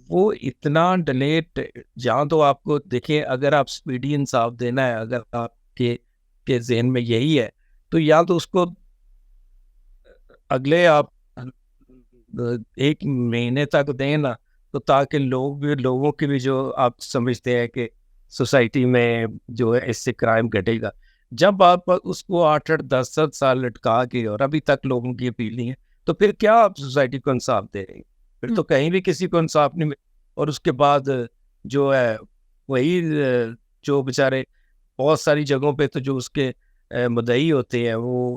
وہ اتنا ڈیلیٹ، جہاں تو آپ کو دیکھیں، اگر آپ سپیڈی انصاف دینا ہے، اگر آپ کے ذہن میں یہی ہے، تو یا تو اس کو اگلے آپ 1 مہینے تک دیں نا، تو تاکہ لوگوں کی بھی جو آپ سمجھتے ہیں کہ سوسائٹی میں جو ہے اس سے کرائم گھٹے گا. جب آپ اس کو 8 10 سال لٹکا کے اور ابھی تک لوگوں کی اپیل نہیں ہے، تو پھر کیا آپ سوسائٹی کو انصاف دے رہے ہیں؟ پھر تو کہیں بھی کسی کو انصاف نہیں ملے. اور اس کے بعد جو ہے وہی جو بیچارے بہت ساری جگہوں پہ تو جو اس کے مدعی ہوتے ہیں وہ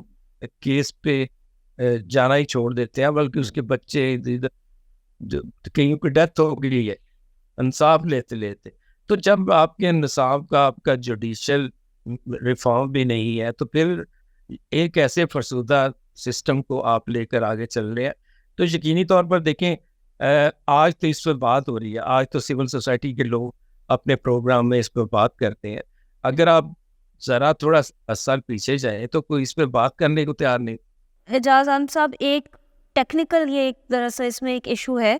کیس پہ جانا ہی چھوڑ دیتے ہیں، بلکہ اس کے بچے جو کہیں کی ڈیتھ ہو گئی ہے انصاف لیتے. تو جب آپ کے نصاب کا، آپ کا جوڈیشل ریفارم بھی نہیں ہے، تو پھر ایک ایسے فرسودہ سسٹم کو آپ لے کر آگے چل رہے ہیں. تو یقینی طور پر دیکھیں، آج تو اس پہ بات ہو رہی ہے، آج تو سول سوسائٹی کے لوگ اپنے پروگرام میں اس پہ بات کرتے ہیں. اگر آپ ذرا تھوڑا 10 سال پیچھے جائیں تو کوئی اس پہ بات کرنے کو تیار نہیں. اعجاز احمد صاحب، ایک ٹیکنیکل یہ ایک دراصل اس میں ایک ایشو ہے.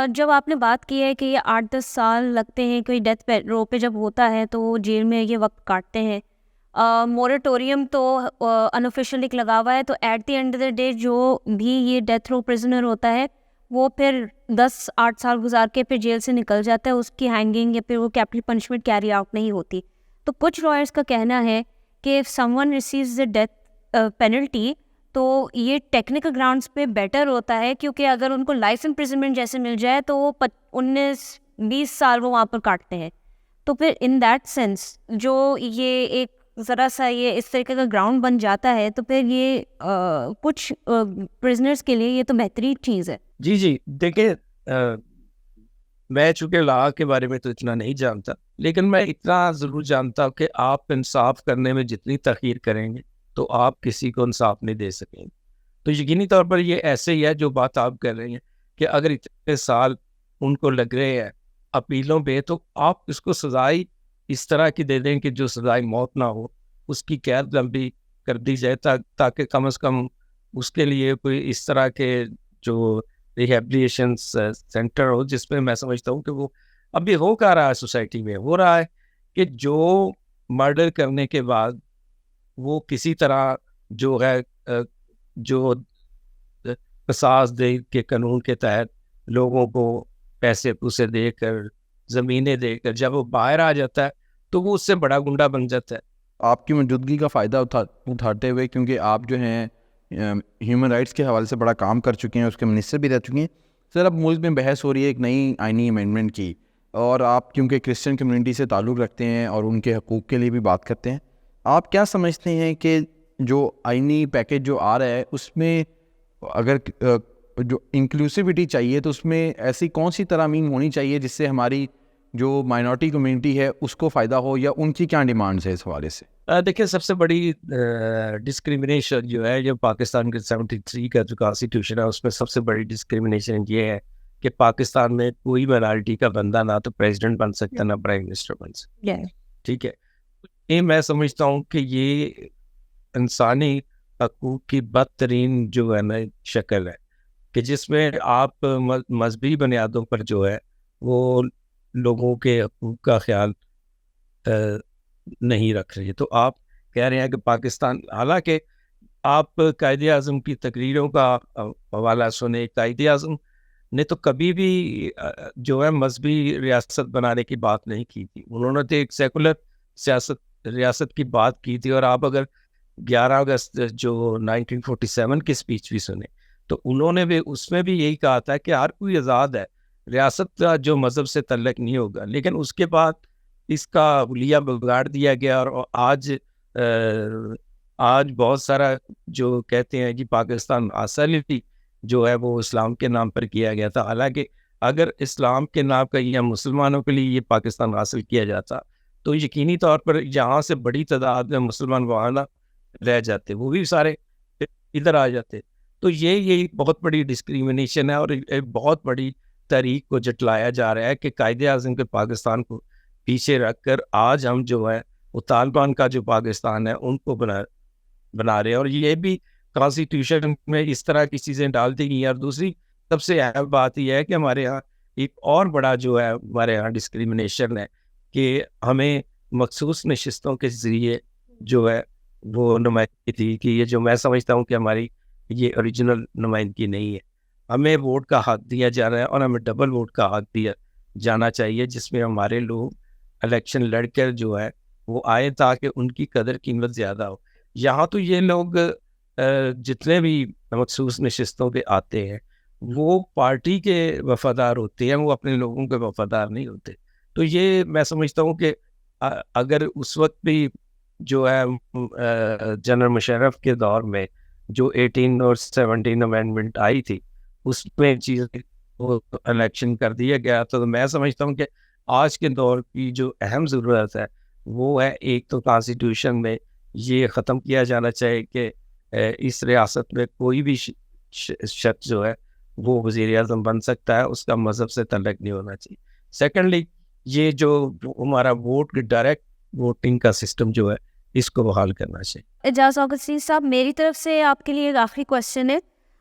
جب آپ نے بات کی ہے کہ یہ 8-10 سال لگتے ہیں کوئی ڈیتھ رو پہ جب ہوتا ہے تو وہ جیل میں یہ وقت کاٹتے ہیں. مورٹوریم تو انآفیشیل ایک لگا ہوا ہے، تو at the end of the day جو بھی یہ ڈیتھ رو پرزنر ہوتا ہے وہ پھر 10-8 سال گزار کے پھر جیل سے نکل جاتا ہے، اس کی ہینگنگ یا پھر وہ کیپٹل پنشمنٹ کیری آؤٹ نہیں ہوتی. تو کچھ لائرس کا کہنا ہے کہ if some one receives a death penalty تو یہ ٹیکنیکل گراؤنڈس پہ بیٹر ہوتا ہے، کیونکہ اگر ان کو لائف امپریزنمنٹ جیسے مل جائے تو وہ 19-20 سال وہ وہاں پر کاٹتے ہیں. تو پھر ان دیٹ سینس جو یہ ایک ذرا سا یہ اس طریقے کا گراؤنڈ بن جاتا ہے، تو پھر یہ کچھ پرزنرس کے لیے یہ تو بہترین چیز ہے. جی دیکھیں، میں چونکہ لا کے بارے میں تو اتنا نہیں جانتا، لیکن میں اتنا ضرور جانتا ہوں کہ آپ انصاف کرنے میں جتنی تاخیر کریں گے تو آپ کسی کو انصاف نہیں دے سکیں گے. تو یقینی طور پر یہ ایسے ہی ہے جو بات آپ کر رہے ہیں کہ اگر اتنے سال ان کو لگ رہے ہیں اپیلوں پہ، تو آپ اس کو سزائی اس طرح کی دے دیں کہ جو سزائی موت نہ ہو، اس کی قید لمبی کر دی جائے، تاکہ کم از کم اس کے لیے کوئی اس طرح کے جو ریہیبلیشن سینٹر ہو، جس میں میں سمجھتا ہوں کہ وہ ابھی ہو کیا رہا ہے سوسائٹی میں، ہو رہا ہے کہ جو مرڈر کرنے کے بعد وہ کسی طرح جو ہے جو قصاص دے کے قانون کے تحت لوگوں کو پیسے پوسے دے کر، زمینیں دے کر، جب وہ باہر آ جاتا ہے تو وہ اس سے بڑا گنڈا بن جاتا ہے. آپ کی موجودگی کا فائدہ اٹھاتے ہوئے، کیونکہ آپ جو ہیں ہیومن رائٹس کے حوالے سے بڑا کام کر چکے ہیں، اس کے منسٹر بھی رہ چکے ہیں. سر، اب ملک میں بحث ہو رہی ہے ایک نئی آئینی امینڈمنٹ کی، اور آپ کیونکہ کرسچن کمیونٹی سے تعلق رکھتے ہیں اور ان کے حقوق کے لیے بھی بات کرتے ہیں، آپ کیا سمجھتے ہیں کہ جو آئینی پیکج جو آ رہا ہے اس میں اگر جو انکلوسیوٹی چاہیے تو اس میں ایسی کون سی ترامیم ہونی چاہیے جس سے ہماری جو مائنورٹی کمیونٹی ہے اس کو فائدہ ہو، یا ان کی کیا ڈیمانڈز ہے اس حوالے سے؟ دیکھیں، سب سے بڑی ڈسکریمنیشن جو ہے، جو پاکستان کے 73 کا جو کانسٹیٹیوشن ہے، اس میں سب سے بڑی ڈسکریمنیشن یہ ہے کہ پاکستان میں کوئی مائنارٹی کا بندہ نہ تو پریزیڈنٹ بن سکتا، نہ پرائم منسٹر بن سکتا. ٹھیک ہے، یہ میں سمجھتا ہوں کہ یہ انسانی حقوق کی بدترین جو ہے نا شکل ہے، کہ جس میں آپ مذہبی بنیادوں پر جو ہے وہ لوگوں کے حقوق کا خیال نہیں رکھ رہی. تو آپ کہہ رہے ہیں کہ پاکستان، حالانکہ آپ قائد اعظم کی تقریروں کا حوالہ سنیں، قائد اعظم نے تو کبھی بھی جو ہے مذہبی ریاست بنانے کی بات نہیں کی تھی. انہوں نے تو ایک سیکولر ریاست کی بات کی تھی. اور آپ اگر 11 اگست جو 1947 کی اسپیچ بھی سنیں تو انہوں نے بھی اس میں بھی یہی کہا تھا کہ ہر کوئی آزاد ہے ریاست کا جو مذہب سے تعلق نہیں ہوگا. لیکن اس کے بعد اس کا حلیہ بگاڑ دیا گیا, اور آج بہت سارا جو کہتے ہیں کہ پاکستان اصل جو ہے وہ اسلام کے نام پر کیا گیا تھا. حالانکہ اگر اسلام کے نام کا یا مسلمانوں کے لیے یہ پاکستان حاصل کیا جاتا تو یقینی طور پر یہاں سے بڑی تعداد میں مسلمان وہاں نہ رہ جاتے, وہ بھی سارے ادھر آ جاتے. تو یہ بہت بڑی ڈسکریمنیشن ہے, اور ایک بہت بڑی تحریک کو جٹلایا جا رہا ہے کہ قائد اعظم کے پاکستان کو پیچھے رکھ کر آج ہم جو ہے وہ طالبان کا جو پاکستان ہے ان کو بنا رہے ہیں. اور یہ بھی کانسٹیٹیوشن میں اس طرح کی چیزیں ڈال دی گئی ہیں. اور دوسری سب سے اہم بات یہ ہے کہ ہمارے یہاں ایک اور بڑا جو ہے ہمارے یہاں ڈسکریمنیشن ہے کہ ہمیں مخصوص نشستوں کے ذریعے جو ہے وہ نمائندگی تھی, کہ یہ جو میں سمجھتا ہوں کہ ہماری یہ اوریجنل نمائندگی نہیں ہے. ہمیں ووٹ کا حق دیا جا رہا ہے, اور ہمیں ڈبل ووٹ کا حق دیا جانا چاہیے, جس میں ہمارے لوگ الیکشن لڑ کر جو ہے وہ آئے تاکہ ان کی قدر قیمت زیادہ ہو. یہاں تو یہ لوگ جتنے بھی مخصوص نشستوں پہ آتے ہیں وہ پارٹی کے وفادار ہوتے ہیں, وہ اپنے لوگوں کے وفادار نہیں ہوتے. تو یہ میں سمجھتا ہوں کہ اگر اس وقت بھی جو ہے جنرل مشرف کے دور میں جو 18 اور 17 امینڈمنٹ آئی تھی اس میں چیزیں وہ الیکشن کر دیا گیا, تو میں سمجھتا ہوں کہ آج کے دور کی جو اہم ضرورت ہے وہ ہے ایک تو کانسٹیٹیوشن میں یہ ختم کیا جانا چاہیے کہ اس ریاست میں کوئی بھی شخص جو ہے وہ وزیر اعظم بن سکتا ہے, اس کا مذہب سے تعلق نہیں ہونا چاہیے. سیکنڈلی یہ جو ہمارا ڈائریکٹ ووٹنگ کا سسٹم جو ہے اس کو بحال کرنا چاہیے. اعجاز آگستین صاحب, میری طرف سے آپ کے لیے ایک آخری کویشچن ہے.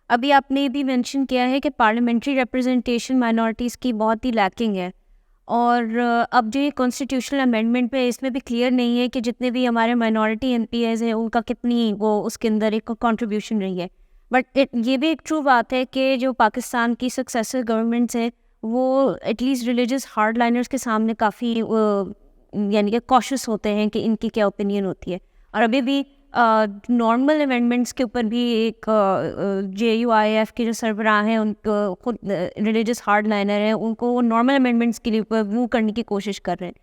ابھی آپ نے بھی مینشن کیا ہے کہ پارلیمنٹری ریپرزنٹیشن مائنورٹیز کی بہت ہی لیکنگ ہے, اور اب جو یہ کانسٹیٹیوشنل امینڈمنٹ پہ اس میں بھی کلیئر نہیں ہے کہ جتنے بھی ہمارے مائنورٹی ایم پی ایز ہیں ان کا کتنی وہ اس کے اندر ایک کنٹریبیوشن رہی ہے. بٹ یہ بھی ایک ٹرو بات ہے کہ جو پاکستان کی سکسیسر گورنمنٹس ہیں وہ at least religious hardliners کے سامنے کافی یعنی کہ کوشش ہوتے ہیں کہ ان کی کیا اوپینین ہوتی ہے. اور ابھی بھی نارمل امینڈمنٹس کے اوپر بھی ایک JUIF کے جو سربراہ ہیں ان کو خود ریلیجس ہارڈ لائنر ہیں, ان کو وہ نارمل امینڈمنٹس کے لیے موو کرنے کی کوشش کر رہے ہیں.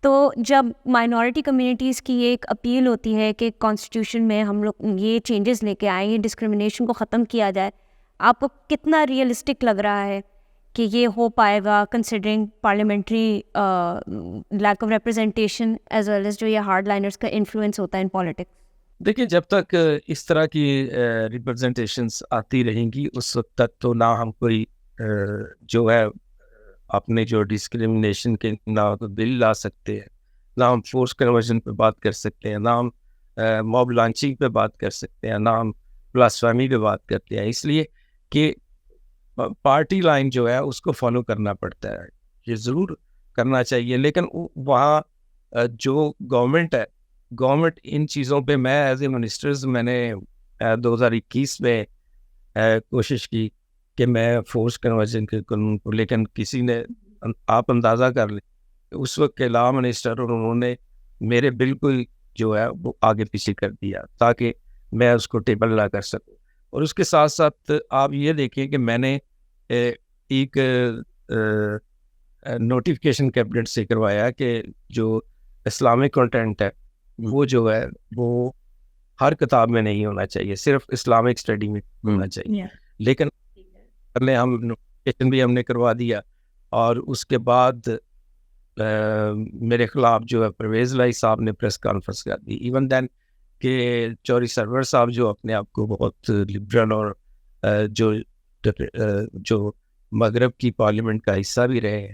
تو جب مائنورٹی کمیونٹیز کی ایک اپیل ہوتی ہے کہ کانسٹیٹیوشن میں ہم لوگ یہ چینجز لے کے آئیں, یہ ڈسکریمنیشن کو ختم کیا جائے, آپ کو کتنا ریئلسٹک لگ رہا ہے کہ یہ ہو پائے گا considering parliamentary lack of representation as well as جو یہ ہارڈ لائنرز کا انفلوئنس ہوتا ہے ان پالیٹکس؟ دیکھیں, جب تک اس طرح کی ریپرزنٹیشنس آتی رہیں گی اس وقت تک تو نہ ہم کوئی جو ہے اپنے جو ڈسکریمنیشن کے نہ تو بل لا سکتے ہیں, نہ ہم فورس کنورژن پہ بات کر سکتے ہیں, نہ ہم موب لانچنگ پہ بات کر سکتے ہیں, نہ ہم بلاسفیمی پہ بات کرتے ہیں. اس لیے کہ پارٹی لائن جو ہے اس کو فالو کرنا پڑتا ہے, یہ ضرور کرنا چاہیے. لیکن وہاں جو گورنمنٹ ان چیزوں پہ, میں ایز اے منسٹرز میں نے 2021 میں کوشش کی کہ میں فورس کنورژن کے قانون کو, لیکن کسی نے, آپ اندازہ کر لیں اس وقت کے لا منسٹر, اور انہوں نے میرے بالکل جو ہے وہ آگے پیچھے کر دیا تاکہ میں اس کو ٹیبل نہ کر سکوں. اور اس کے ساتھ ساتھ آپ یہ دیکھیں کہ میں نے ایک نوٹیفیکیشن کیبنٹ سے کروایا کہ جو اسلامک کنٹینٹ ہے وہ جو ہے وہ ہر کتاب میں نہیں ہونا چاہیے, صرف اسلامک اسٹڈی میں ہونا چاہیے. لیکن ہم نوٹیفیکیشن بھی ہم نے کروا دیا, اور اس کے بعد میرے خلاف جو ہے پرویز الہی صاحب نے پریس کانفرنس کر دی. ایون دین کہ چوری سرور صاحب جو اپنے آپ کو بہت لبرل اور جو مغرب کی پارلیمنٹ کا حصہ بھی رہے ہیں,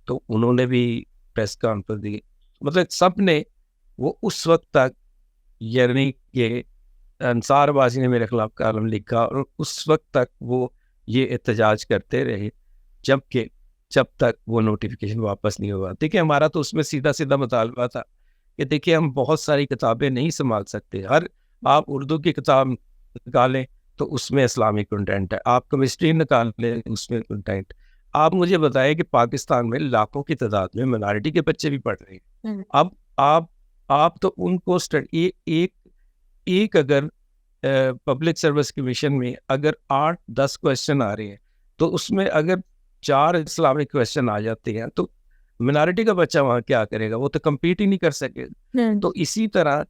تو انہوں نے بھی پریس کانفرنس دی. مطلب سب نے وہ اس وقت تک, یعنی کہ انصار بازی نے میرے خلاف کالم لکھا, اور اس وقت تک وہ یہ احتجاج کرتے رہے جب تک وہ نوٹیفیکیشن واپس نہیں ہوا. دیکھیں, ہمارا تو اس میں سیدھا مطالبہ تھا کہ دیکھیں ہم بہت ساری کتابیں نہیں سنبھال سکتے. آپ اردو کی کتاب نکالیں تو اس میں اسلامی کنٹینٹ ہے, آپ کیمسٹری نکال لیں اس میں کنٹینٹ. آپ مجھے بتائیں کہ پاکستان میں لاکھوں کی تعداد میں مائنارٹی کے بچے بھی پڑھ رہے ہیں. اب آپ تو ان کو ایک اگر پبلک سروس کمیشن میں اگر 8-10 کویشچن آ رہے ہیں تو اس میں اگر 4 اسلامک کویشچن آ جاتے ہیں تو منارٹی کا بچہ وہاں کیا کرے گا, وہ تو کمپیٹ ہی نہیں کر سکے. تو اسی طرح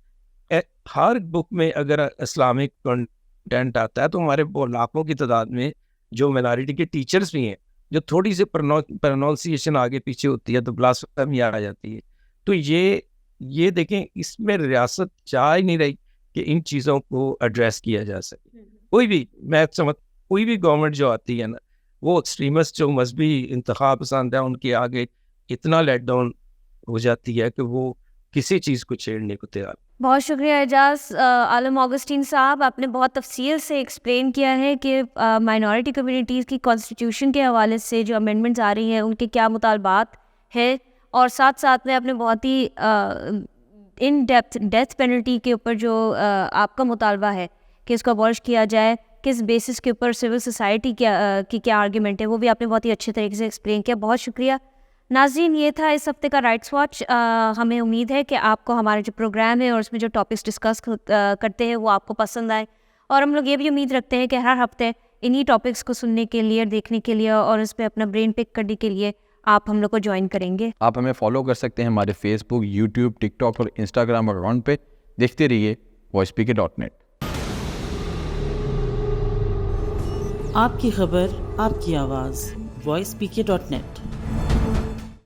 ہر بک میں اگر اسلامک کنٹینٹ آتا ہے تو ہمارے لاکھوں کی تعداد میں جو منارٹی کے ٹیچرز بھی ہیں, جو تھوڑی سی پروناؤنسیشن آگے پیچھے ہوتی ہے تو بلاسفیمی آ جاتی ہے. تو یہ دیکھیں, اس میں ریاست چاہ ہی نہیں رہی کہ ان چیزوں کو ایڈریس کیا جا سکے. کوئی بھی میں سمجھ کوئی بھی گورنمنٹ جو آتی ہے نا, وہ ایکسٹریمسٹ جو مذہبی انتخاب پسند ہے ان کے آگے اتنا لیٹ ڈاؤن ہو جاتی ہے کہ وہ کسی چیز کو چھیڑنے کو تیار. بہت شکریہ اعجاز. عالم آگسٹین صاحب, آپ نے بہت تفصیل سے ایکسپلین کیا ہے کہ مائنورٹی کمیونٹیز کی کانسٹیٹیوشن کے حوالے سے جو امینڈمنٹس آ رہی ہیں ان کے کیا مطالبات ہیں, اور ساتھ ساتھ میں آپ نے بہت ہی ان ڈیپتھ ڈیتھ پینلٹی کے اوپر جو آپ کا مطالبہ ہے کہ اس کو ابولش کیا جائے, کس بیسس کے اوپر سول سوسائٹی کی کیا آرگیومنٹ ہے, وہ بھی آپ نے بہت ہی اچھے طریقے سے ایکسپلین کیا. بہت شکریہ. ناظرین, یہ تھا اس ہفتے کا رائٹس واچ. ہمیں امید ہے کہ آپ کو ہمارا جو پروگرام ہے اور اس میں جو ٹاپکس ڈسکس کرتے ہیں وہ آپ کو پسند آئے, اور ہم لوگ یہ بھی امید رکھتے ہیں کہ ہر ہفتے انہی ٹاپکس کو سننے کے لیے, دیکھنے کے لیے اور اس پہ اپنا برین پک کرنے کے لیے آپ ہم لوگ کو جوائن کریں گے. آپ ہمیں فالو کر سکتے ہیں ہمارے فیس بک, یوٹیوب, ٹک ٹاک اور انسٹاگرام اکاؤنٹ پہ. دیکھتے رہیے voicepk.net. آپ کی خبر, آپ کی آواز, voicepk.net.